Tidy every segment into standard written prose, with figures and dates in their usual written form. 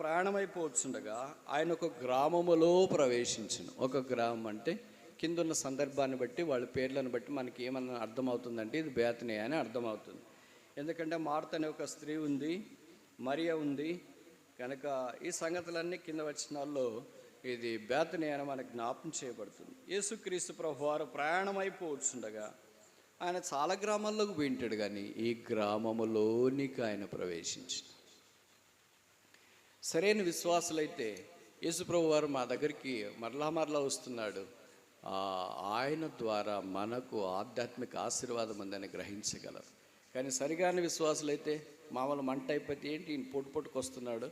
ప్రయాణమైపోవచ్చుండగా ఆయన ఒక గ్రామములో ప్రవేశించను. ఒక గ్రామం అంటే కిందున్న సందర్భాన్ని బట్టి వాళ్ళ పేర్లను బట్టి మనకి ఏమన్నా అర్థమవుతుందంటే ఇది బేతనియ అని అర్థమవుతుంది. ఎందుకంటే మార్త అనే ఒక స్త్రీ ఉంది, మరియ ఉంది కనుక ఈ సంగతులన్నీ కింద వచనాల్లో ఇది బేతనియ అని మనకు జ్ఞాపకం చేయబడుతుంది. యేసుక్రీస్తు ప్రభువారు ప్రయాణమైపోవచ్చుండగా ఆయన చాలా గ్రామాల్లోకి పోయింటాడు, కానీ ఈ గ్రామములోనికి ఆయన ప్రవేశించాడు. సరైన విశ్వాసులైతే యేసుప్రభు వారు మా దగ్గరికి మరలా వస్తున్నాడు, ఆయన ద్వారా మనకు ఆధ్యాత్మిక ఆశీర్వాదం ఉందని గ్రహించగలరు. కానీ సరిగాని విశ్వాసులైతే మామూలు మంట అయిపోతే ఏంటి పొట్టుకు వస్తున్నాడు,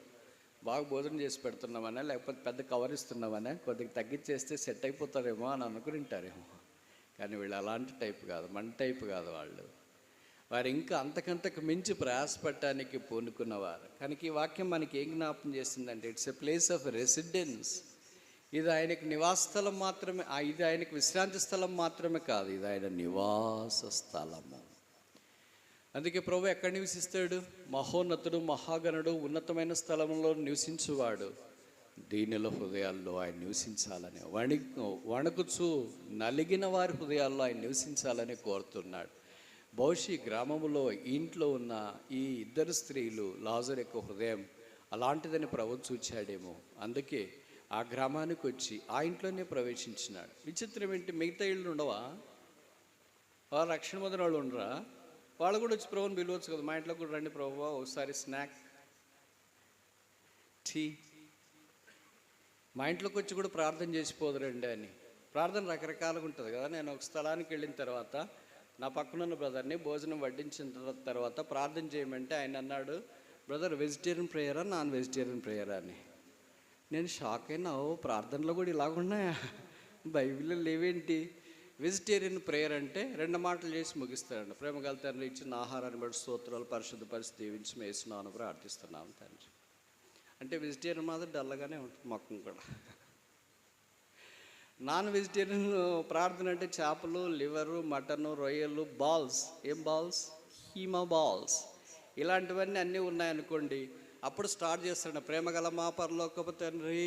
బాగా భోజనం చేసి పెడుతున్నామనే, లేకపోతే పెద్ద కవర్ ఇస్తున్నామనే, కొద్దిగా తగ్గించేస్తే సెట్ అయిపోతారేమో అని అనుకుంటారేమో. కానీ వీళ్ళు అలాంటి టైప్ కాదు, మన టైప్ కాదు. వారు ఇంకా అంతకంతకు మించి ప్రయాసపడటానికి పూనుకున్నవారు. కనుక ఈ వాక్యం మనకి ఏం జ్ఞాపం చేస్తుందంటే it's a place of residence. ఇది ఆయనకు నివాస స్థలం మాత్రమే, ఇది ఆయనకు విశ్రాంతి స్థలం మాత్రమే కాదు, ఇది ఆయన నివాస స్థలము. అందుకే ప్రభు ఎక్కడ నివసిస్తాడు? మహోన్నతుడు, మహాగణుడు, ఉన్నతమైన స్థలంలో నివసించువాడు. దీనిలో హృదయాల్లో ఆయన నివసించాలని, వణుకుచూ నలిగిన వారి హృదయాల్లో ఆయన నివసించాలని కోరుతున్నాడు. బహుశీ గ్రామంలో ఇంట్లో ఉన్న ఈ ఇద్దరు స్త్రీలు లాజరు యొక్క హృదయం అలాంటిదని ప్రభు చూచాడేమో. అందుకే ఆ గ్రామానికి వచ్చి ఆ ఇంట్లోనే ప్రవేశించినాడు. విచిత్రం ఏంటి, మిగతా ఇళ్ళు ఉండవా? వాళ్ళు రక్షణ పొందిన వాళ్ళు ఉండరా? వాళ్ళు కూడా వచ్చి ప్రభుని పిలవచ్చు కదా, మా ఇంట్లో కూడా రండి ప్రభు, ఒకసారి స్నాక్ టీ, మా ఇంట్లోకి వచ్చి కూడా ప్రార్థన చేసిపోదురండి అని. ప్రార్థన రకరకాలుగా ఉంటుంది కదా. నేను ఒక స్థలానికి వెళ్ళిన తర్వాత నా పక్కనున్న బ్రదర్ని భోజనం వడ్డించిన తర్వాత ప్రార్థన చేయమంటే ఆయన అన్నాడు, బ్రదర్ వెజిటేరియన్ ప్రేయరా నాన్ వెజిటేరియన్ ప్రేయరా అని. నేను షాక్ అయినా, ప్రార్థనలో కూడా ఇలాగున్నాయా, బైబిల్లో లేవేంటి? వెజిటేరియన్ ప్రేయర్ అంటే 2 మాటలు చేసి ముగిస్తాడండి. ప్రేమగల తండ్రి, ఇచ్చిన ఆహారాన్ని బట్టి స్తోత్రాలు, పరిశుద్ధ పరిస్థితి దీవించి మేస్తున్నాను, ప్రార్థిస్తున్నాను తండ్రి అంటే వెజిటేరియన్ మాత్రం డల్లగానే ఉంటుంది మొక్కం కూడా. నాన్ వెజిటేరియన్ ప్రార్థన అంటే చేపలు, లివరు, మటను, రొయ్యలు, బాల్స్, ఏం బాల్స్, హీమా బాల్స్, ఇలాంటివన్నీ అన్నీ ఉన్నాయనుకోండి, అప్పుడు స్టార్ట్ చేస్తాడు, ప్రేమగల మా పరలోకపు తండ్రి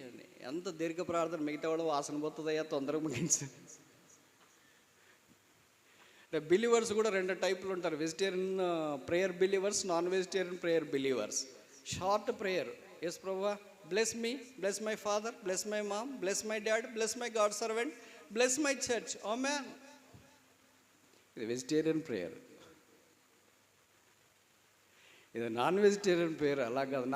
అని. ఎంత దీర్ఘ ప్రార్థన, మిగతా కూడా వాసన పోతుందయ్యా, తొందరగా ముగించు. బిలీవర్స్ కూడా 2 టైపులు ఉంటారు, vegetarian prayer believers, non vegetarian prayer believers. Short prayer, yes ప్రభువా bless me, bless my father, bless my mom, bless my dad, bless my God servant, bless my church, amen. ఇది వెజిటేరియన్ ప్రేయర్. ఇది non vegetarian prayer అలా కాదు.